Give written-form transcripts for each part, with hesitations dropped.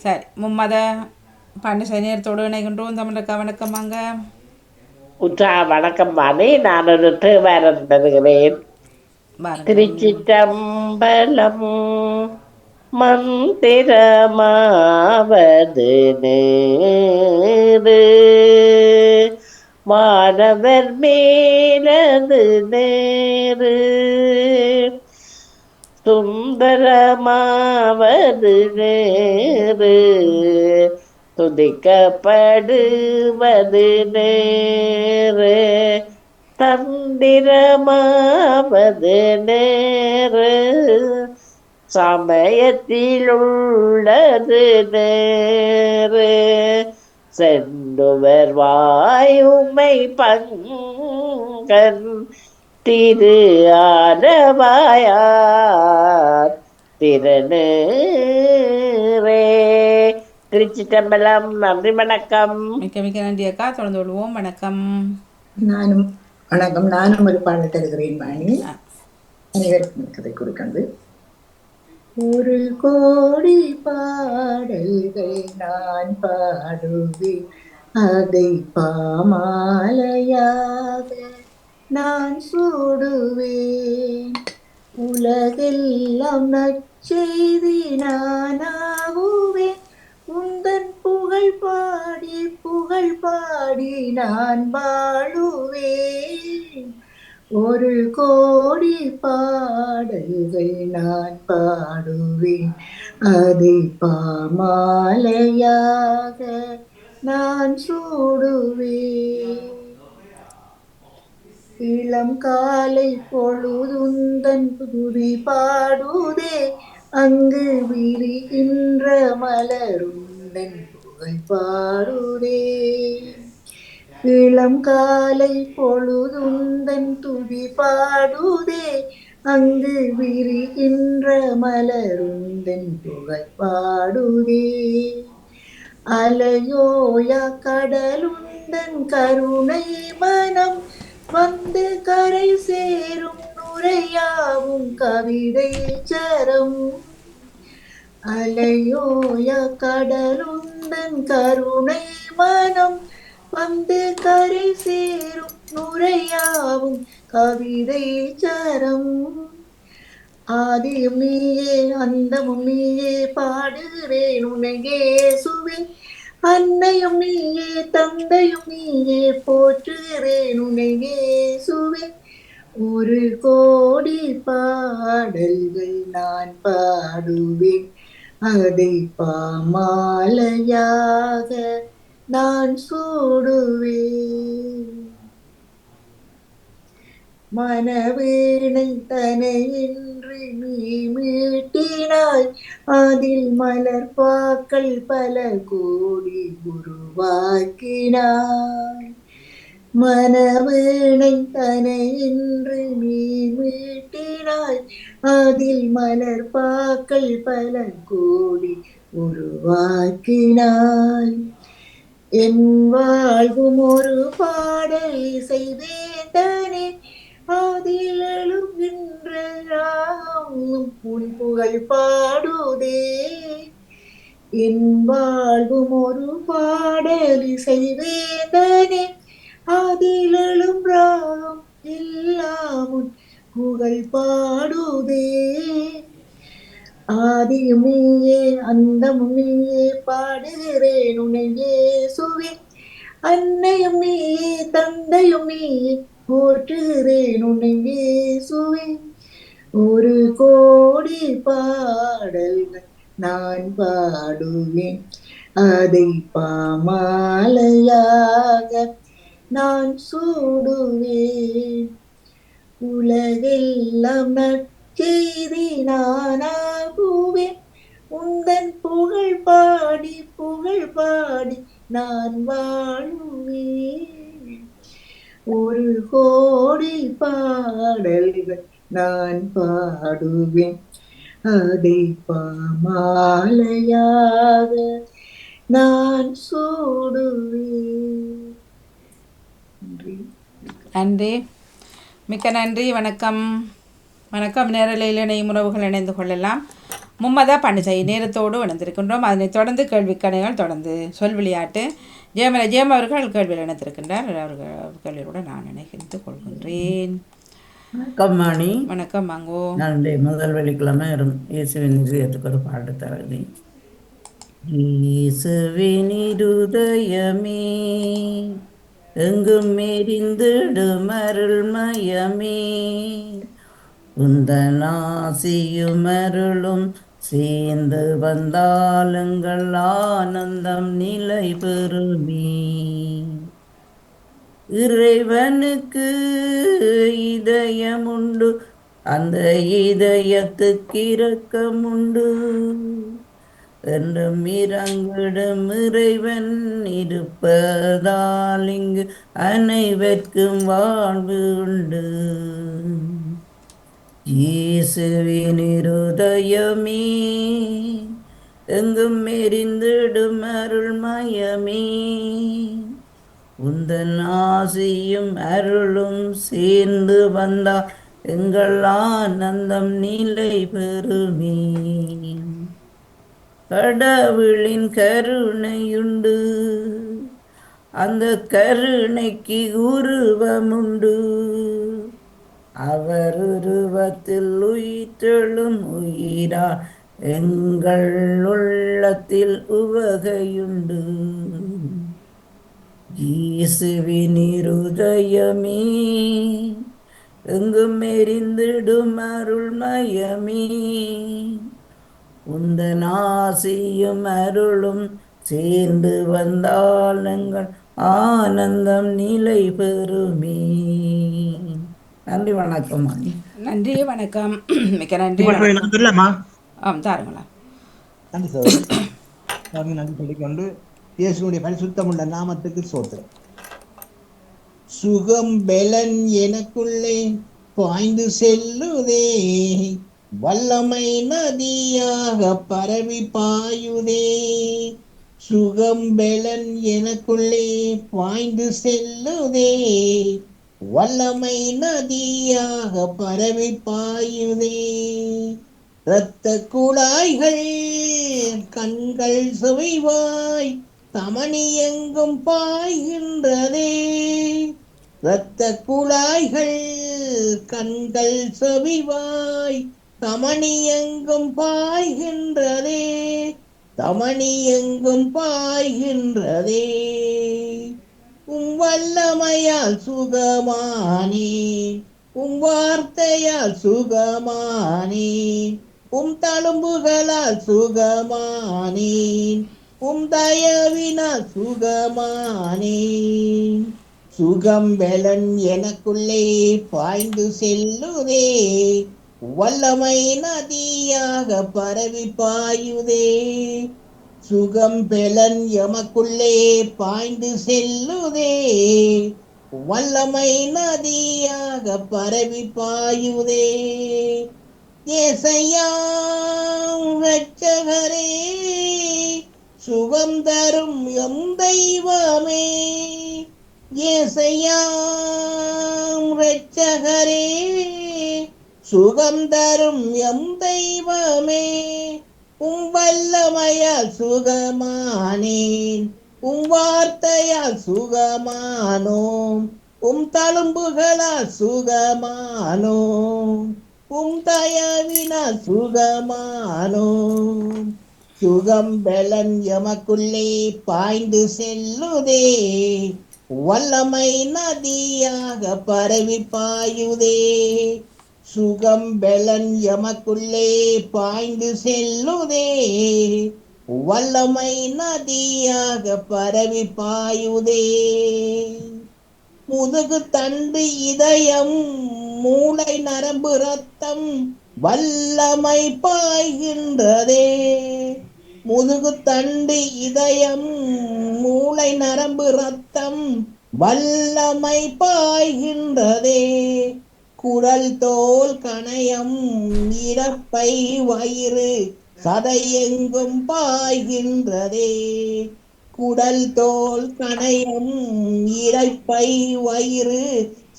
சரி, மும்மத பண்டிசை நேரத்தோடு இணைகின்றோம். தமிழக்கா வணக்கமாங்க. வணக்கம் மாணி. நான் ஒரு தேவாரம் தருகிறேன். பாருங்கள். திருச்சிற்றம்பலம். மந்திரமாவது நேரு மாணவர் மேலது நேரு சுந்தரமாவது நேரு துதிக்கப்படுவது நேரு தந்திரமாவது நேரு சமயத்திலுள்ளது நேரு செண்டுவர் வாயுமை பங்கன் திரு ஆரவாயார் திருநீரே. திருச்சிற்றம்பலம். நன்றி, வணக்கம். மிக்க மிக்க நன்றி அக்கா. தொடர்ந்து கொள்வோம். வணக்கம். நானும் வணக்கம். நானும் ஒரு பாடல் தருகிறேன் வாணி. ஆ, அனைவருக்கும் கதை கொடுக்கண்டு. ஒரு கோடி பாடல்கள் நான் பாடுவேன், அதை பாமாலையாக நான் சூடுவேன். உலகெல்லாம் நற்செய்தி நானாகுவேன், உந்தன் புகழ் பாடி நான் வாழுவேன். ஒரு கோடி பாடல்கள் நான் பாடுவேன், அதை பாமாலையாக நான் சூடுவேன். இளம் காலை பொழுதுந்தன் துதி பாடுதே, அங்கு விரிகின்ற மலருந்தன் புகழ் பாடுதே. இளம் காலை பொழுதுந்தன் துதி பாடுதே, அங்கு விரிகின்ற மலருந்தன் புகழ் பாடுதே. அலையோயா கடலுந்தன் கருணை மனம் வந்து கரை சேரும் நுரையாவும் கவிதை சரம். அலையோயா கடலுந்தன் கருணை மனம் வந்து கரை சேரும் நுரையாவும் கவிதை சரம். ஆதியும் நீயே அந்தமும் நீயே பாடுகிறேன் உனகே சுவே. அன்னையும் நீயே தந்தையும் நீயே போற்றுகிறேன் உனகே சுவே. ஒரு கோடி பாடல்கள் நான் பாடுவேன், அதை பாமாலையாக நான் சூடுவேன். மனவேணை தனையின்றி நீ மீட்டினாய், அதில் மலர்பாக்கள் பல கோடி உருவாக்கினாய். மனவேணை தனையின்றி நீ மீட்டினாய், அதில் மலர்பாக்கள் பல கோடி உருவாக்கினாய். என் வாழ்வும் ஒரு பாடல் செய்வேந்தனே, அதில் எழுகின்ற உன் புகழ் பாடுதே. என் வாழ்வும் ஒரு பாடல் செய்வேந்தனே, அதில் எழும் ராகம் எல்லாம் உன் புகழ் பாடுதே. ஆதியும் நீயே அந்தமும் நீயே பாடுகிறேன் உன்னையே சுவே. அன்னையும் நீயே தந்தையும் நீயே போற்றுகிறேன் உன்னையே சுவே. ஒரு கோடி பாடல்கள் நான் பாடுவேன், அதை பாமாலையாக நான் சூடுவேன். உலகெல்லாம் நற்செய்தி நானாகுவேன், உந்தன் புகழ் பாடி நான் வாழுவேன். ஒரு கோடி பாடல்கள் நான் பாடுவேன், அதை பாமாலையாக நான் சூடுவேன். நன்றி. நன்றி, மிக்க நன்றி. வணக்கம். வணக்கம். நேரலையில் இணையும் உறவுகள் இணைந்து கொள்ளலாம். மும்மதா பண்டிகை நேரத்தோடு இணைந்திருக்கின்றோம். அதனைத் தொடர்ந்து கேள்விக்கணைகள் தொடர்ந்து சொல் விளையாட்டு ஜெயம் அவர்கள் கேள்வியில் இணைத்திருக்கின்றார். அவர்கள் கேள்வியோடு நான் இணைந்து கொள்கின்றேன். வணக்கம் மணி. வணக்கம் மாங்கோ. நான் முதல் வெள்ளிக்கிழமை இயேசுவின் இதயத்துக்கு ஒரு பாட்டு தருகிறேன். இயேசுவின் இருதயமே எங்கும் எரிந்திடும் அருள்மயமே, உந்தன் ஆசியும் அருளும் சேர்ந்து வந்தாலுங்கள் ஆனந்தம் நிலை பெறுமே. இறைவனுக்கு இதயம் உண்டு, அந்த இதயத்துக்கு இரக்கம் உண்டு, என்றும் இறங்கிடும் இறைவன் இருப்பதால் இங்கு அனைவர்க்கும் வாழ்வு உண்டு. இயேசுவின் இருதயமே எங்கும் எரிந்திடும் அருள்மயமே, உந்தன் ஆசியும் அருளும் சேர்ந்து வந்தால் எங்கள் ஆனந்தம் நிலை பெறுமே. கடவுளின் கருணையுண்டு, அந்த கருணைக்கு உருவமுண்டு, அவர் உருவத்தில் உயிர்த்தெழும் உயிரா எங்கள் உள்ளத்தில் உவகையுண்டு. இயேசுவின் இருதயமே எங்கும் எரிந்திடும் அருள்மயமே, உந்தன் ஆசியும் அருளும் சேர்ந்து வந்தால் எங்கள் ஆனந்தம் நிலை பெறுமே. நன்றி, வணக்கம். நன்றி, வணக்கம். மிக்க நன்றி. தாருங்களா. நன்றி சார். நன்றி சொல்லிக்கொண்டு இயேசுடைய பரிசுத்தமுள்ள நாமத்துக்கு சோத்திரம். சுகம் பெலன் எனக்குள்ளே பாய்ந்து செல்லுதே, வல்லமை நதியாக பரவி பாயுதே. சுகம் பெலன் எனக்குள்ளே பாய்ந்து செல்லுதே, வல்லமை நதியாக பரவி பாயுதே. இரத்த குழாய்கள் கண்கள் சுவைவாய் தமனி எங்கும் பாய்கின்றதே. இரத்த குழாய்கள் கண்கள் செவிவாய் தமனி எங்கும் பாய்கின்றதே, தமனி எங்கும் பாய்கின்றதே. வல்லமையால் சுகமானே, வார்த்தையால் சுகமானே, தழும்புகளால் சுகமானே, தயவினால் சுகமானே. சுகம் பெலன் எனக்குள்ளே பாய்ந்து செல்லுதே, வல்லமை நதியாக பரவி பாயுதே. சுகம் பெலன் எமக்குள்ளே பாய்ந்து செல்லுதே, வல்லமை நதியாக பரவி பாயுதே. ஏசையா இரட்சகரே, சுகம் தரும் எம் தெய்வமே. ஏசையா இரட்சகரே, சுகம் தரும் எம் தெய்வமே. வல்லமையால் சுகமானேன், வார்த்தையால் சுகமானோம், தழும்புகளால் சுகமானோம், தயவினால் சுகமானோம். சுகம் பெலன் எமக்குள்ளே பாய்ந்து செல்லுதே, வல்லமை நதியாக பரவி பாயுதே. சுகம் பெலன் எமக்குள்ளே பாய்ந்து செல்லுதே, வல்லமை நதியாக பரவி பாயுதே. முதுகு தண்டு இதயம் மூளை நரம்பு ரத்தம் வல்லமை பாய்கின்றதே. முதுகு தண்டு இதயம் மூளை நரம்பு ரத்தம் வல்லமை பாய்கின்றதே. குடல் தோல் கணையம் இறப்பை வயிறு சதையெங்கும் பாய்கின்றதே. குடல் தோல் கணையம் இறப்பை வயிறு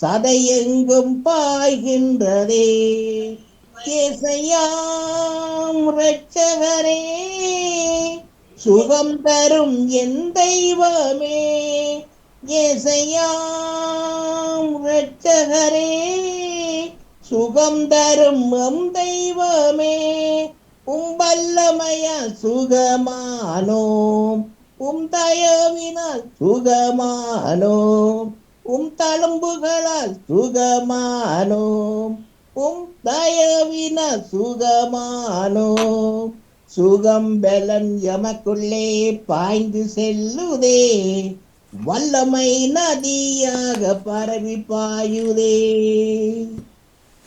சதையெங்கும் பாய்கின்றதே. ஏசையாம் இரட்சகரே சுகம் தரும் என் தெய்வமே, ஏசையாம் இரட்சகரே சுகம் தரும் எம் தெய்வமே, வல்லமையால் சுகமானோம், தயவினால் சுகமானோம், தழும்புகளால் சுகமானோம், தயவினால் சுகமானோம். சுகம் பலன் எமக்குள்ளே பாய்ந்து செல்லுதே, வல்லமை நதியாக பரவி பாயுதே.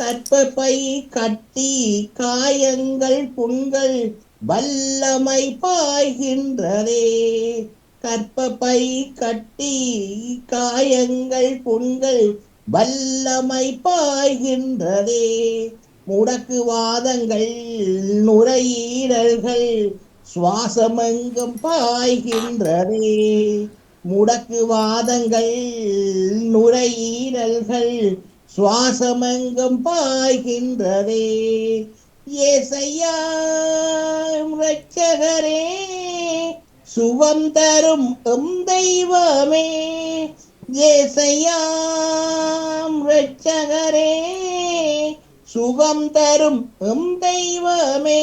கற்பப்பை கட்டி காயங்கள் புண்கள் வல்லமை பாய்கின்றதே, கற்பப்பை கட்டி காயங்கள் புண்கள் வல்லமை பாய்கின்றதே. முடக்குவாதங்கள் நுரையீரல்கள் சுவாசமெங்கும் பாய்கின்றதே, முடக்குவாதங்கள் நுரையீரல்கள் சுவாசமெங்கும் பாய்கின்றதே. ஏசையா இரட்சகரே சுகம் தரும் எம் தெய்வமே, ஏசையா இரட்சகரே சுகம் தரும் எம் தெய்வமே,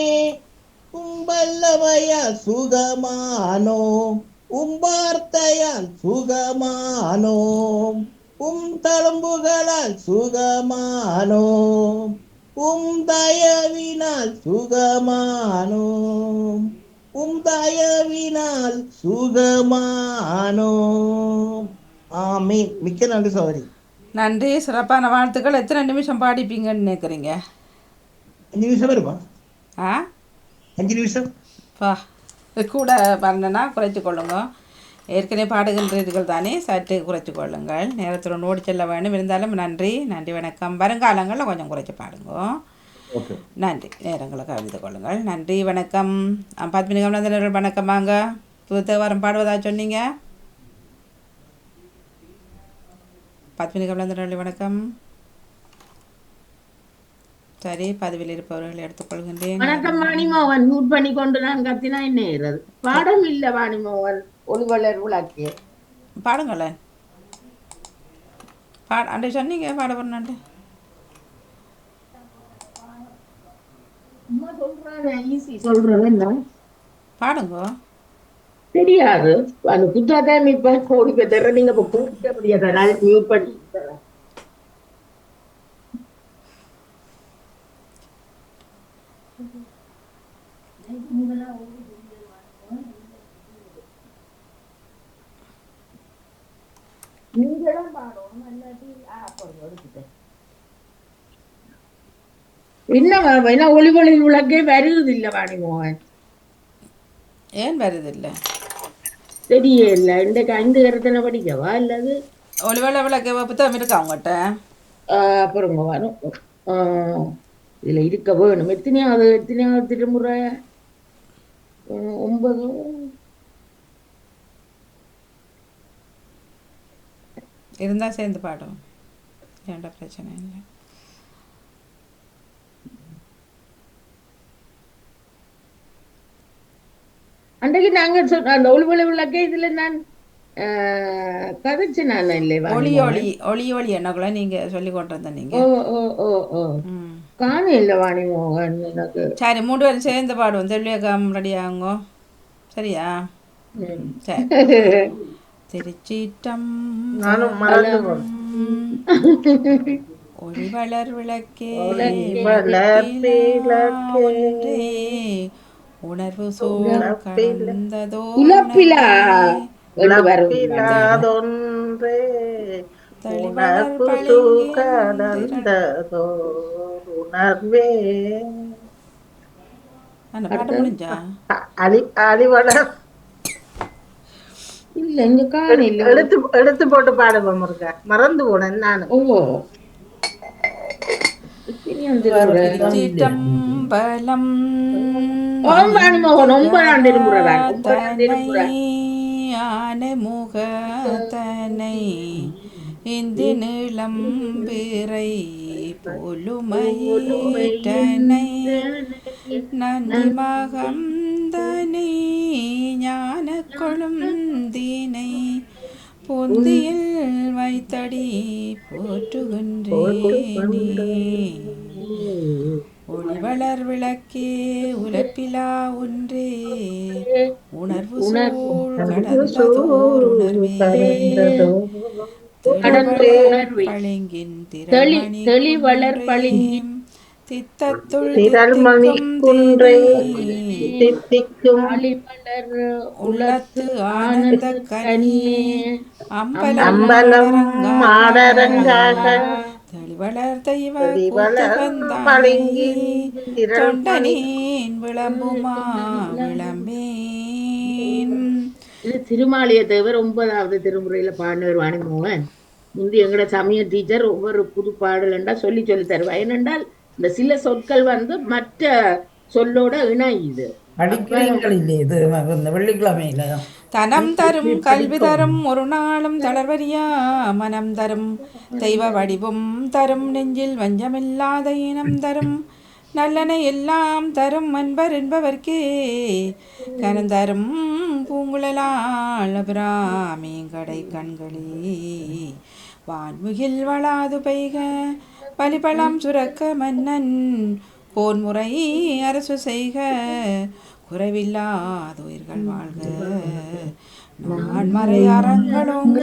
வல்லமையால் சுகமானோம், வார்த்தையால் சுகமானோம், தழும்புகளால் சுகமானோம், தயவினால் சுகமானோம், தயவினால் சுகமானோம். ஆமீன். மிக்க நன்றி சகோதரி. நன்றி, சிறப்பான வாழ்த்துக்கள். எத்தனை நிமிஷம் பாடிப்பீங்கன்னு நினைக்கிறீங்க? 5 நிமிஷம் வருமா? ஆ 5 நிமிஷம் பா, கூட பண்ணனா குறைச்சி கொள்ளுங்க. ஏற்கனவே பாடுகின்றீர்கள் தானே, சற்று குறைச்சி கொள்ளுங்கள். நேரத்தில் ஓடி செல்ல வேண்டும். இருந்தாலும் நன்றி, நன்றி, வணக்கம். வருங்காலங்களில் கொஞ்சம் குறைச்சி பாடுங்க. நன்றி. நேரங்களை கவிழ்த்து கொள்ளுங்கள். நன்றி, வணக்கம். பத்மினி கமலந்தர்கள் வணக்கம். வாங்க. புதுத்தேவாரம் பாடுவதா சொன்னீங்க? பத்மினி கமலந்தர்கள் வணக்கம். சரி, பதவியில் இருப்பவர்கள் எடுத்துக்கொள்கின்றேன். வணக்கம் வாணிமோகன். மியூட் பண்ணி கொண்டு நான் கத்தினா என்ன ஏறது? பாடம் இல்ல வாணிமோகன். ஒளிவளர் விளக்கு பாடுங்களேன். அண்டை சொன்னீங்க பாட பண்ணாண்டு. ஈஸி சொல்றது என்ன பாடுங்க. தெரியாது. அந்த புத்தாதான் இப்ப கோடி பேர் நீங்க இப்ப கூப்பிட்ட முடியாத மியூட் பண்ணி நீங்களும் பாடணும். என்ன ஒளிவொளி விளக்கே வருது இல்ல வாணிமோகன்? ஏன் வருது இல்லை? தெரியல. இன்றைக்கு 5 கருத்தனை படிக்கவா அல்லது ஒளிவள விளக்கு புத்தகம் இருக்கா அவங்ககிட்ட? அப்புறம் வரும். இதுல இருக்க வேணும். எத்தனையாவது திருமுறை? 9 இருந்தால் சேர்ந்து பாடும். ஏன்டா பிரச்சனை இல்லை. அன்றைக்கு நாங்க அந்த ஒளிவொளி விளக்கே இதுல நான் கதைச்சு நான் இல்லை ஒளி என்னக்குள்ள நீங்க சொல்லி கொண்டு வந்த நீங்க. காண இல்லை வாணிமோகன் எனக்கு. சரி, 3 பேரும் சேர்ந்து பாடுவோம். தெளிவாக்கம் ரெடி ஆகுங்க. சரியா? சரி. திருச்சிற்றம்பலம் ஒளிவளர் விளக்கே ஒன்றே உணர்வு சூழ் கடந்ததோ உணர்வே பாட்டு முடிஞ்சா? அழிவளர் இல்ல இங்க காணல. எடுத்து போட்டு பாடுவோம். மறந்து போனேன் நான். திருச்சிற்றம்பலம் ஆன முகத்தனை இந்தி நீளம் பிறை போலுமையீட்டனை நந்தி மகந்தனை ஞான கொழுந்தினை பொந்தியில் வைத்தடி போற்றுகின்றேனே. ஒளிவளர் விளக்கே உலப்பிலா ஒன்றே உணர்வு சூழ் கடந்ததோர் உணர்வே பளிங்கின் தெளிவளர் பளிங்கின் தித்தத்துள் திரள்மணி தித்திக்கும் குன்றை தேனை தித்திக்கும் ஆழிமலர் உள்ளத்து ஆனந்த கனியே அம்பலம் அம்பலம் மாடரங்காக தெளிவளர் தெய்வ தெளிவளர் கூத்தபந்தானே பளிங்கி திரள்மணி தொண்டனேன் விளம்புமா விளம்பேன். இது திருமாலிய தேவர் 9வது திருமுறையில பாடினவர் வாணிமோகன். முந்தி எங்கட சமய டீச்சர் ஒவ்வொரு புது பாடல் சொல்லி தருவா. ஏனென்றால் இந்த சில சொற்கள் மற்ற சொல்லோட இணையுது. படிக்கிறீங்கள் இல்லை இது இந்த வெள்ளிக்கிழமையில தனம் தரும் கல்வி தரும் ஒரு நாளும் தளர்வரியா மனம் தரும் தெய்வ வடிவும் தரும் நெஞ்சில் வஞ்சமில்லாத இனம் தரும் நல்லனை எல்லாம் தரும் அன்பர் என்பவர்க்கே கனந்தரும் பூங்குழலாள் அபிராமி கடை கண்களே வான்முகில் வளாது பெய்க பலிபலம் சுரக்க மன்னன் போன்முறை அரசு செய்க குறைவில்லாத உயிர்கள் வாழ்க நான் மறை அறங்களோங்க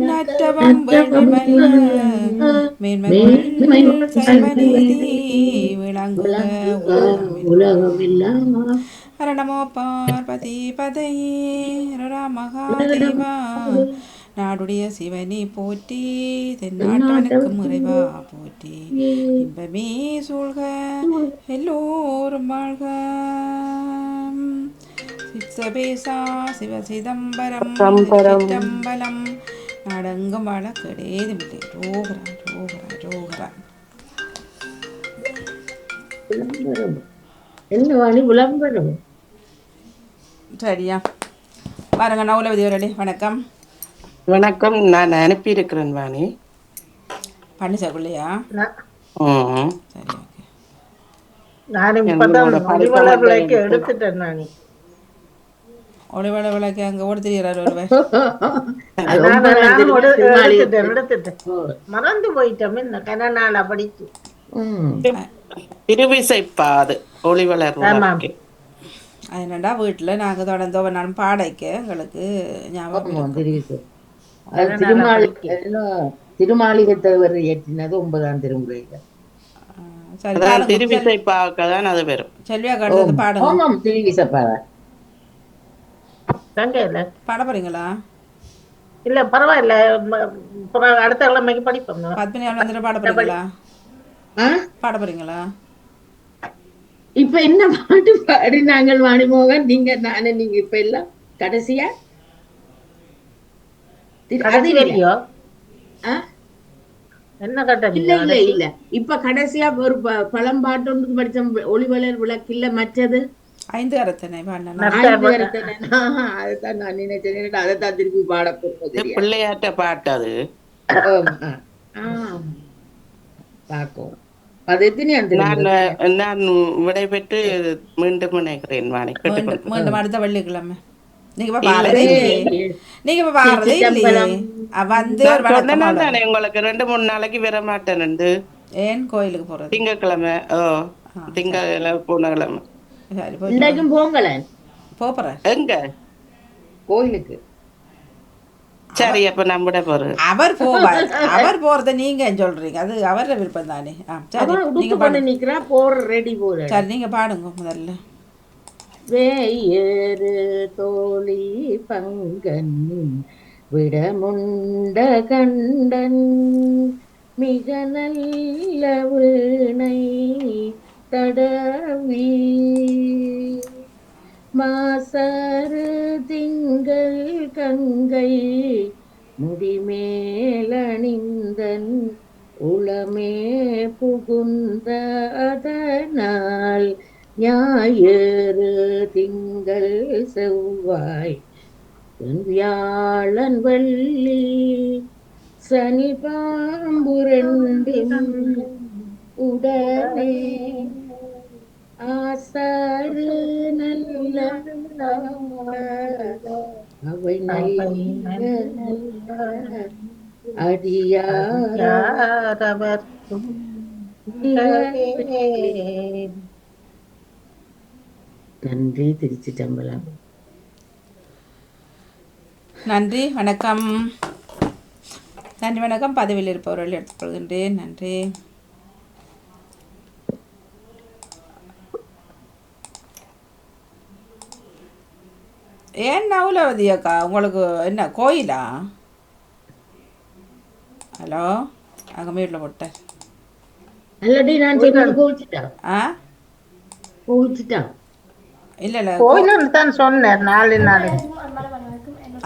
நற்றவம் வேண்டுமல்ல மேன்மைகள் சைவநீதி விளங்குக உலகமெல்லாம் ஹர நமோ பார்வதி பதையே ஹர மகாதேவா நாடுடைய சிவனி போற்றி தென்னாட்டவனுக்கு முறைவா போற்றி இன்பமே சூழ்க எல்லோரும் வாழ்க. சித்சபேசா சிவ சிதம்பரம் சிதம்பலம் நாடெங்கும் வழக்கடேதுமில்லை. ரோகரா ரோகரா ரோகரா. விளம்பரம் என்ன வாணி விளம்பரம்? சரியா பாருங்க நவுலவதி அவர்களே வணக்கம். வணக்கம். நான் அனுப்பியிருக்கிறேன் வாணி. பழனிசாக்குள்ளையா? ம். சரி ஓகே. நானும் இப்பதான் ஒளிவளர் விளக்கு எடுத்துட்டேன். நானு ஒளிவள விளக்கு அங்கே ஓடி தெரிகிறார் ஒருவர். எடுத்துட்டேன் மறந்து போயிட்டோம். இந்த கனநாள படிச்சு திருவிசைப்பாது ஒளிவளர் விளக்கு. அது என்னடா வீட்டில் நாங்கள் தொடர்ந்து ஒவ்வொரு நாளும் பாடைக்க எங்களுக்கு ஞாபகம் திருமாளிகை தேவர் ஏற்றினது 9ஆம் திருமுறையில. சரி திருவிசைப்பாக்கதான் அது வரும். செல்வியா கடுத்து பாடுங்க. ஆமாம் திருவிசைப்பாவை பாட போறீங்களா? இல்ல பரவாயில்ல, அடுத்த கிழமைக்கு படிப்போம். 10 மணி வந்துட்டு பாட போறீங்களா? பாட போறீங்களா? இப்ப என்ன பாட்டு பாடினாங்கள் வாணிமோகன்? நீங்க நானு நீங்க இப்ப எல்லாம் கடைசியா என்ன கட்ட இல்ல இல்ல இல்ல இப்ப கடைசியா ஒரு பழம்பாட்டு ஒன்று படிச்ச ஒளிவளர் விளக்கில்ல மற்றது 5 கரத்தனை பாடினா. அதுதான் நான் நினைச்சேன். அதைத்தான் திருப்பி பாட போறது பிள்ளையாட்ட பாட்டு அது. பாக்கும் அது எத்தனை நான் விடைபெற்று மீண்டும் நினைக்கிறேன் வாணி. மீண்டும் அடுத்த வெள்ளிக்கிழமை. நீங்க இப்ப பாடுறதே இல்லையே. நீங்க இப்ப பாடுறதே இல்லையே. வந்து தானே உங்களுக்கு 2-3 நாளைக்கு வர மாட்டேன். ஏன் கோயிலுக்கு போறது? திங்கக்கிழமை. திங்கக்கிழமை போன கிழமை இன்றைக்கும் போங்களேன். போறேன். எங்க கோயிலுக்கு? சரி அப்ப நம்மட போறது. அவர் போவார். அவர் போறத நீங்க சொல்றீங்க. அது அவரோட விருப்பம் தானே. சரி நீங்க பாடு. நிக்கிறா போற ரெடி போற. சரி நீங்க பாடுங்க முதல்ல. வேயரு தோழி பங்கன் விடமுண்ட கண்டன் மிக நல்ல வீணை தடவி மாசரு திங்கள் கங்கை முடிமேலணிந்தன் உளமே புகுந்த அதனால் ஞாயிறு திங்கள் செவ்வாய் வியாழன் வெள்ளி சனி பாம்பு ரெண்டும் உடனே ஆசாறு நல்ல அவை நல்ல அடியார் யாரவர்க்கும் இல்லவே. நன்றி. திருச்சிற்றம்பலம். நன்றி வணக்கம். நன்றி வணக்கம். பதவியில் இருப்பவர்கள் எடுத்துக்கொள்கின்றேன். நன்றி. ஏன் நவுலவதி அக்கா உங்களுக்கு என்ன கோயிலா? ஹலோ அங்கே வீட்டில் போட்டேன். அல்லடி நான் சொன்னது கோவிச்சுட்டான். ஆ கோவிச்சுட்டான். இல்லை இல்லை கோயிலுன்னு தான் சொன்னேன் 4 நாளைக்கு.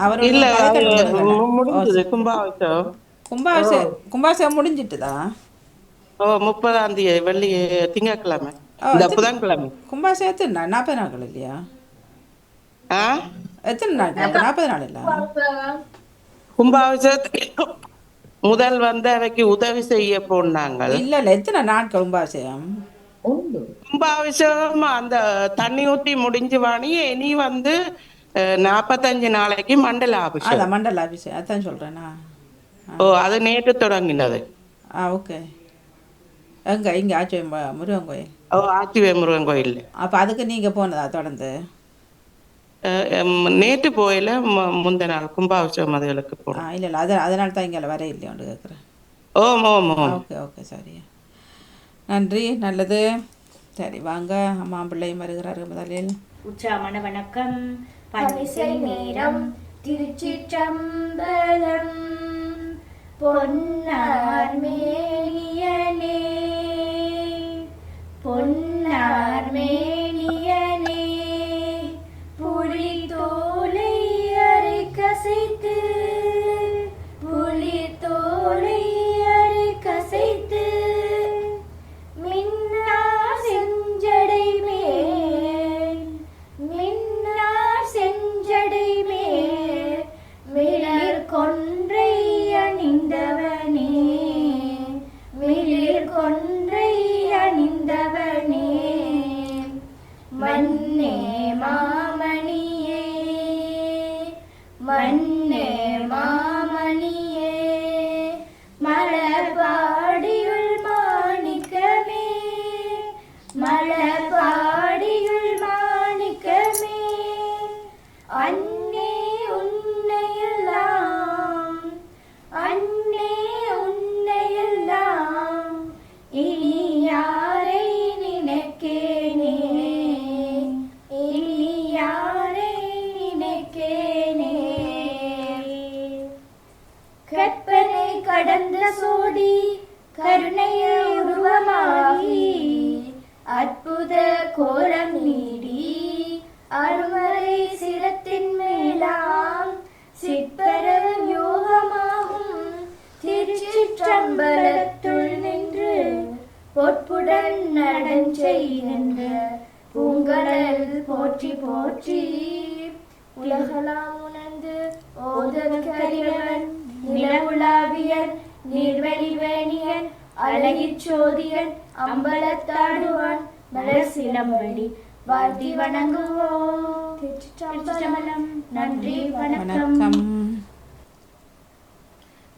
அவர் இல்ல முடிஞ்சது. முடிஞ்சது கும்பாபிஷேகம். கும்பாபிஷேகம் முடிஞ்சிட்டுதா? ஓ 30ஆம் தேதி வெள்ளி திங்கட்கிழமை. இந்த புதன்கிழமை. கும்பாபிஷேகம் எத்தனை நாள்? 40 நாட்கள் இல்லையா? ஆ எத்தனை நாள்? 40 நாள் இல்லை? கும்பாபிஷேகத்துக்கு முதல் வந்து அவைக்கு உதவி செய்ய போனாங்க. இல்லை இல்லை எத்தனை நாட்கள் கும்பாபிஷேகம்? கும்பாபிஷேகம் அந்த தண்ணி ஊற்றி முடிஞ்சு வாணி இனி வந்து 45 நாளைக்கு மண்டல அபிஷேகம். அதான் மண்டல அபிஷேகம் அதான் சொல்கிறேன்னா. ஓ அது நேற்று தொடங்கினது. ஓகே. எங்கே இங்கே ஆச்சி முருகன் கோயில்? ஓ ஆச்சிவே முருகன் கோயில். அப்போ அதுக்கு நீங்கள் போனதா தொடர்ந்து? நேற்று போயில முந்த நாள் கும்பாபிஷேகம் அதுகளுக்கு போனோம். இல்லை இல்லை அதனால தான் இங்கே வர இல்லையோண்டு கேட்குறேன். ஓம் ஓம் ஓம். ஓகே ஓகே சரி நன்றி. நல்லது. சரி வாங்க. அம்மா பிள்ளையும் வருகிறார்கள். முதலில் உற்சாகமான வணக்கம். பன்னிசை நேரம். திருச்சிற்றம்பலம். பொன்னார் மேனியனே பொன்னார் மேனியனே புலி தோலை அரை கசைத்து புலி தோலை அரை கசைத்து மின்னார் செஞ்சடை மேல் மின்னார் செஞ்சடை மேல் மிளர் கொன்றை அணிந்தவனே மிளிர் கொன்றை அணிந்தவனே மன்னே மாமணியே மன்னே மாமணியே மலர்பாடியுள் மாணிக்கமே மலர்பாடியுள் மாணிக்கமே அன்னே உன்னையெல்லாம் அன்னே உன்னையெல்லாம் இனி யாரை நினைக்கேனே இனி யாரை நினைக்கேனே கற்பனை கடந்த சோடி கருணைய உருவமாகி அற்புத கோலம் நீடி அருமறை சிரத்தின் மேலாம் சிற்பரவும் யோகமாகும் திருச்சிற்றம்பலத்துள் நின்று பொற்புடன் நடஞ்செய்கின்ற பூங்கடல் போற்றி போற்றி உலகலாம் உணர்ந்து ஓதற்கரியவன் நிலவுலாவியன் நீர்வெளிவேணியன் அழகிற் சோதியன் அம்பலத்தாடுவான் மலர் சிலம்படி வாழ்த்தி வணங்குவோம். திருச்சிற்றம்பலம். நன்றி வணக்கம்.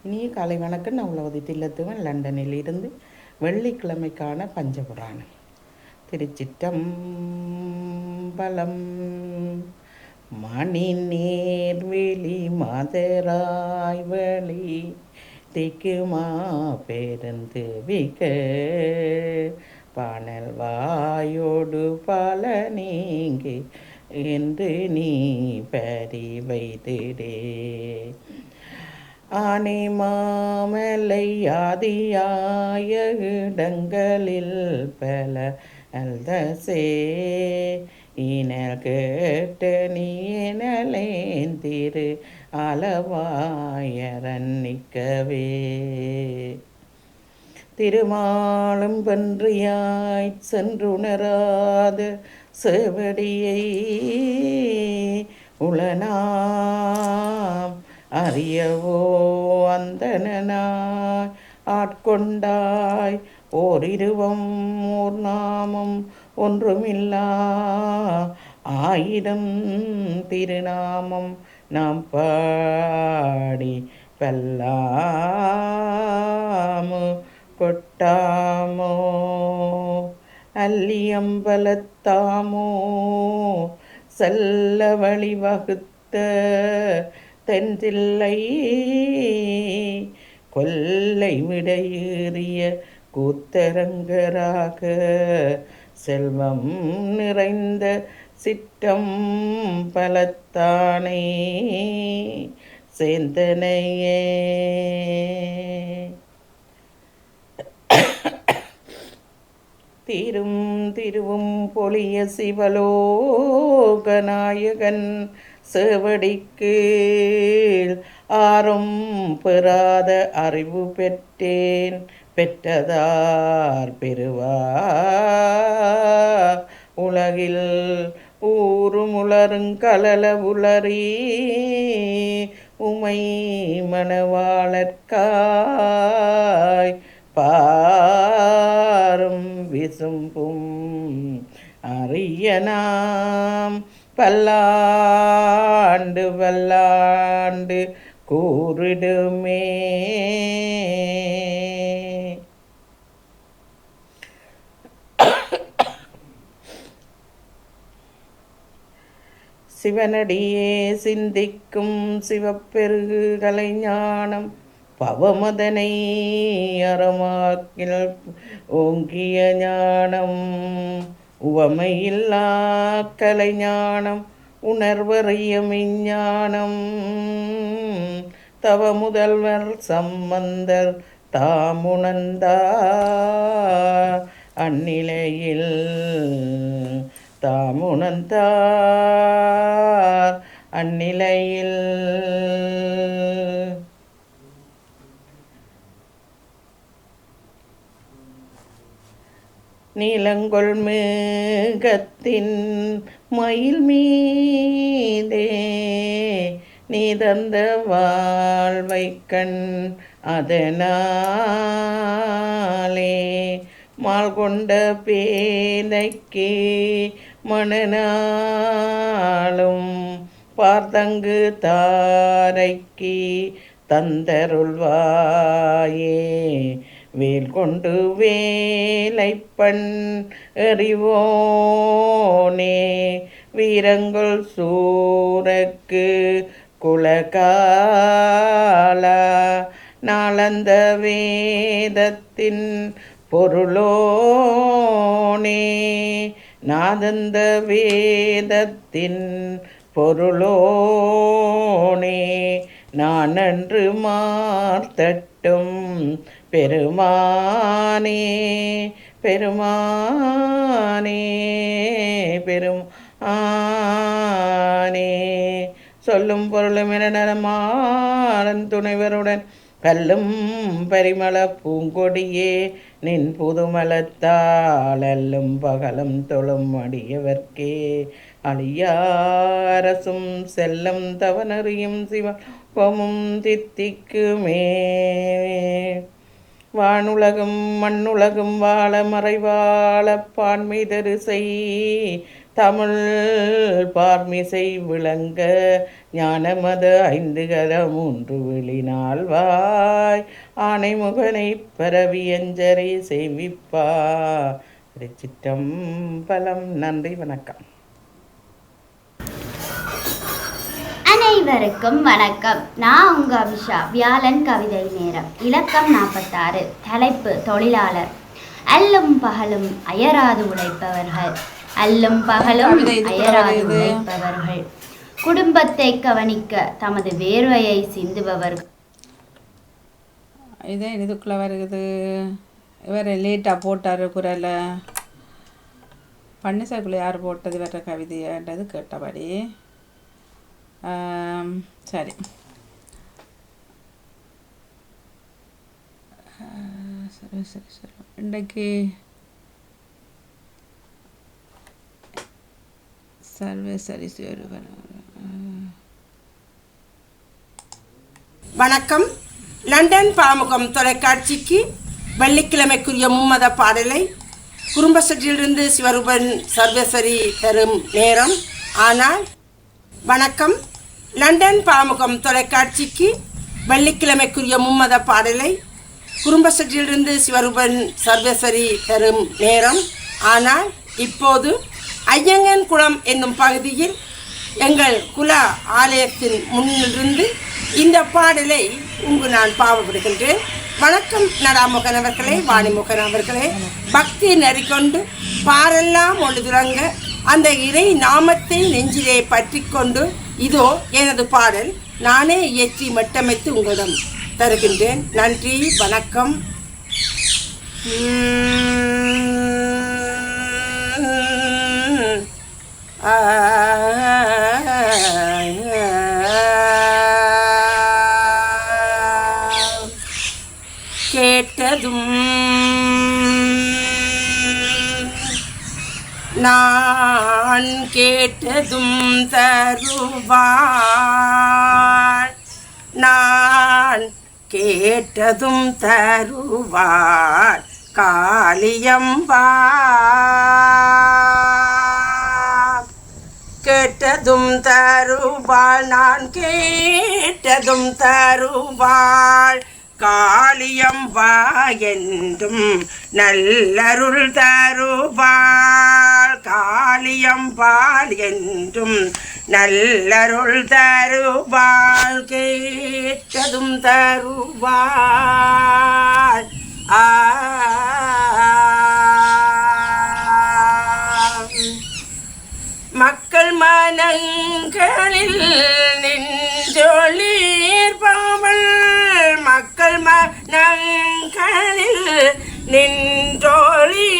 இனிய காலை வணக்கம். நான் உலகதி தில்லத்துவன் லண்டனில் இருந்து வெள்ளிக்கிழமைக்கான பஞ்சபுராணம். திருச்சிற்றம்பலம். மணி நேர்வெளி மதராய் வழி திக்குமா பெருந்து விக்க பானல் வாயோடு பல நீங்கி என்று நீ பறி வைத்திடே ஆனை மாமலை ஆதியாய இடங்களில் பல அல்தசே இனல் கேட்ட நீ எனலேன் திரு அளவாயரன்னிக்கவே திருமாலும் பன்றியாய் சென்றுணராத செவடியை உளனாம் அறியவோ அந்தனாய் ஆட்கொண்டாய் ஓரிருவம் ஓர் நாமம் ஒன்றுமில்லா ஆயிரம் திருநாமம் நாம் பாடி பல்லாமு கொட்டாமோ அல்லியம்பலத்தாமோ செல்ல வழிவகுத்த தென்தில்லை கொல்லை விடையேறிய கூத்தரங்கராக செல்வம் நிறைந்த சிற்றம் பலத்தானே சேந்தனையே தீரும் திருவும் பொழிய சிவலோகநாயகன் சேவடிக்கு ஆறும் பெறாத அறிவு பெற்றேன் பெற்றதார் பெறுவா உலகில் ஊருமுளருங்கலல உளறி உமை மணவாளர்க்காய் பாரும் விசும்பும் அறியனாம் பல்லாண்டு பல்லாண்டு கூறிடுமே சிவனடியே சிந்திக்கும் சிவப்பெருகு கலைஞானம் பவமதனை அறமாக்கில் ஓங்கிய ஞானம் உவமையில்லா கலைஞானம் உணர்வறிய மெஞ்ஞானம் தவ முதல்வர் சம்பந்தர் தாமுணர்ந்தா அந்நிலையில் தாமுணர்ந்தார் அந்நிலையில் நீலங்கொள் மேகத்தின் மயில் மீதே நீ தந்த வாழ்வை கண் அதனாலே மால் கொண்ட பேதைக்கு மணநாளும் பார்த்தங்கு தாரைக்கு தந்தருள்வாயே வேல் கொண்டு வேலைப்பண் எறிவோனே வீரங்கள் சூரக்கு குலகாலா நாளந்த வேதத்தின் பொருளோனே நாதந்த வேதத்தின் பொருளோனே நான் அன்று மார்த்தட்டும் பெருமானே பெருமானே பெருமானே சொல்லும் பொருளும் என நலமாறன் துணைவருடன் கல்லும் பரிமள பூங்கொடியே நின் புதுமலத்தால் அல்லும் பகலும் தொழும் அடியவர்க்கே அழியாரசும் செல்லம் தவனறியும் சிவமும் தித்திக்குமே வானுலகும் மண்ணுலகும் வாழ மறைவாழ பான்மிதரிசை தமிழ் பார்மிசை விளங்க ஞானமத ஐந்து கரம் மூன்று விழினால்வாய் ஆணைமுகனை பரவியஞ்சரை செய்விப்பா சிற்றம்பலம். நன்றி, வணக்கம். அனைவருக்கும் வணக்கம். நான் உங்க அபிஷா. வியாழன் கவிதை நேரம். இலக்கம் 46. தலைப்பு தொழிலாளர். அல்லும் பகலும் அயராது உழைப்பவர்கள். அல்லும் பகலும் அயராது உழைப்பவர்கள். குடும்பத்தை கவனிக்க தமது வேர்வையை சிந்துபவர்கள். இதே இதுக்குள்ளே வருது. இவர் லேட்டாக போட்டார் குரலை. பன்னிசாக்குள்ளே யார் போட்டது வர்ற கவிதைன்றது கேட்டபடி. சரி, சரி சரி சரி. இன்றைக்கு சர்வே சரி வணக்கம். லண்டன் பாமுகம் தொலைக்காட்சிக்கு வெள்ளிக்கிழமைக்குரிய மும்மத பாடலை குறும்பசட்டிலிருந்து சிவரூபன் சர்வேஸ்வரி தரும் நேரம். ஆனால் வணக்கம். லண்டன் பாமுகம் தொலைக்காட்சிக்கு வெள்ளிக்கிழமைக்குரிய மும்மத பாடலை குறும்பசட்டிலிருந்து சிவரூபன் சர்வேஸ்வரி தரும் நேரம். ஆனால் இப்போது ஐயங்கன் குளம் என்னும் பகுதியில் எங்கள் குல ஆலயத்தின் முன்னிலிருந்து இந்த பாடலை நான் பாவப்படுகின்றேன். வணக்கம் நடாமுகன் அவர்களே, வாணிமுகன் அவர்களே. பக்தி நெறிக்கொண்டு பாரெல்லாம் ஒழுதுறங்க அந்த இறை நாமத்தை நெஞ்சிலே பற்றி கொண்டு இதோ எனது பாடல் நானே இயற்றி மட்டமைத்து உங்களிடம் தருகின்றேன். நன்றி, வணக்கம். கேட்டதும் நான் கேட்டதும் தருவாள், நான் கேட்டதும் தருவாள் காளியம்பா. கேட்டதும் தருவாள், நான் கேட்டதும் தருவாள் காளியம்பா என்றும் நல்லருள் தருவாள். காளியம்பாள் என்றும் நல்லருள் தருவாள். கேட்டதும் தருவாள். மக்கள் மனங்களில் நின்றொளிர்பவள், மக்கள் மனங்களில் நின்றொளிர்பவள்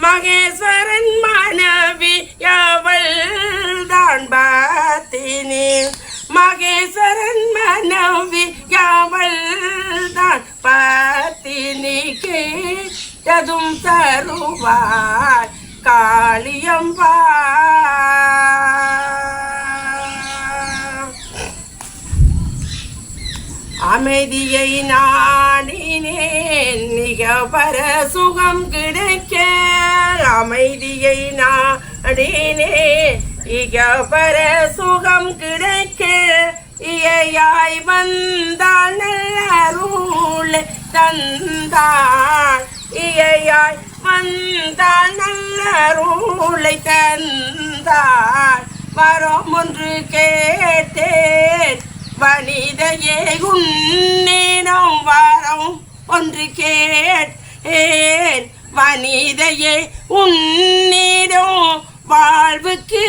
மகேஸ்வரன் மனைவி அவள் தான் பத்தினி. மகேஸ்வரன் மனைவி அவள் தான் பத்தினி. கேட்டதும் தருவாள் காளியம்பா. அமைதியை நாடினேன் மிக பர சுகம் கிடைக்க, அமைதியை நாடினேன் மிக பர சுகம் கிடைக்க, இயையாய் வந்தாள் நல்லருளை தந்தாள், இயையாய் வந்தாள் நல்லருளை தந்தாள். வரம் ஒன்று கேட்டேன் வனிதையே உன்னிடம், வரம் ஒன்று கேட்டேன் வனிதையே உன்னிடம் வாழ்வுக்கு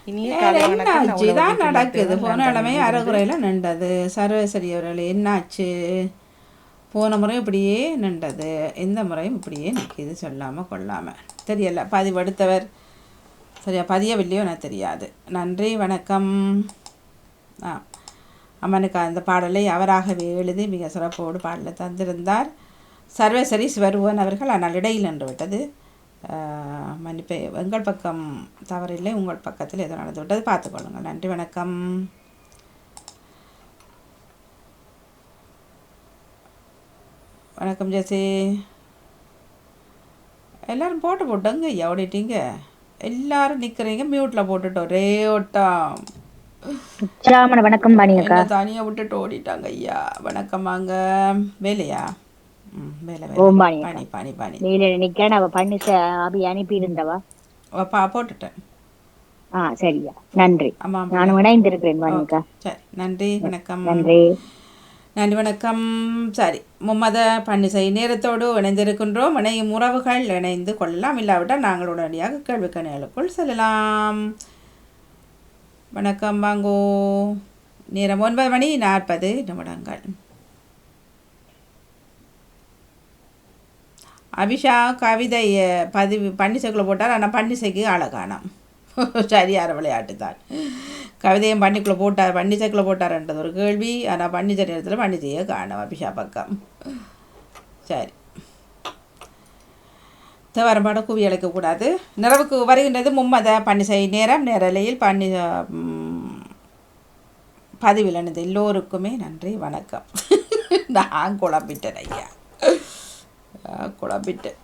என்னாச்சு தான் நடக்குது. போன கிழமை அரைகுறையில் நின்றது. சர்வேஸ்வரி அவர்கள் என்னாச்சு? போன முறையும் இப்படியே நின்றது, இந்த முறையும் இப்படியே நிற்கிது சொல்லாமல் கொள்ளாமல். தெரியல, பதிவெடுத்தவர் சரியா பதியவில்லையோ எனக்கு தெரியாது. நன்றி, வணக்கம். அம்மனுக்கு அந்த பாடலை அவராகவே எழுதி மிக சிறப்போடு பாடலை தந்திருந்தார் சர்வேஸ்வரி சிவருவன் அவர்கள். ஆனால் இடையில் நின்று விட்டது, மன்னிப்பை. எங்கள் பக்கம் தவறில்லை, உங்கள் பக்கத்தில் எதோ நடந்து விட்டது, பார்த்துக்கொள்ளுங்கள். நன்றி, வணக்கம். வணக்கம் ஜெசி. எல்லோரும் போட்டுங்க, ஐயா ஓடிட்டீங்க. எல்லாரும் நிற்கிறீங்க, மியூட்டில் போட்டுட்டு ஒரே ஓட்டம். வணக்கம் பாணியக்கா. தனியா விட்டுட்டு ஓடிட்டாங்க ஐயா. வணக்கம். வாங்க. வேலையா? வேலை அனுப்பி இருந்தவா போட்டுட்டேன். சரியா, நன்றி. நானும் இணைந்திருக்கிறேன். சரி, நன்றி, வணக்கம். நன்றி, நன்றி, வணக்கம். சரி, மும்மத பன்னிசை நேரத்தோடு இணைந்திருக்கின்றோம். இணையும் உறவுகள் இணைந்து கொள்ளலாம், இல்லாவிட்டால் நாங்கள் உடனடியாக கேள்வி கணைகளுக்குள் செல்லலாம். வணக்கம், வாங்கோ. நேரம் 9:40. அபிஷா கவிதை பதிவு பன்னிசைக்குள்ளே போட்டார், ஆனால் பன்னிசைக்கு ஆளை காணோம். சரியான விளையாட்டு தான். கவிதையும் பன்னிக்குள்ளே போட்டார், பன்னிசைக்குள்ளே போட்டார்ன்றது ஒரு கேள்வி. ஆனால் பன்னிசை நேரத்தில் பன்னிசையை காணோம் அபிஷா பக்கம். சரி, தேவாரம்பாட குவி அழைக்கக்கூடாது. நிறைவுக்கு வருகின்றது மும்மத பன்னிசை நேரம். நேரலையில் பதிவில் இணைந்த எல்லோருக்குமே நன்றி, வணக்கம். நான் குழம்பிட்டேன் ஐயா, குழம்பிட்டேன்.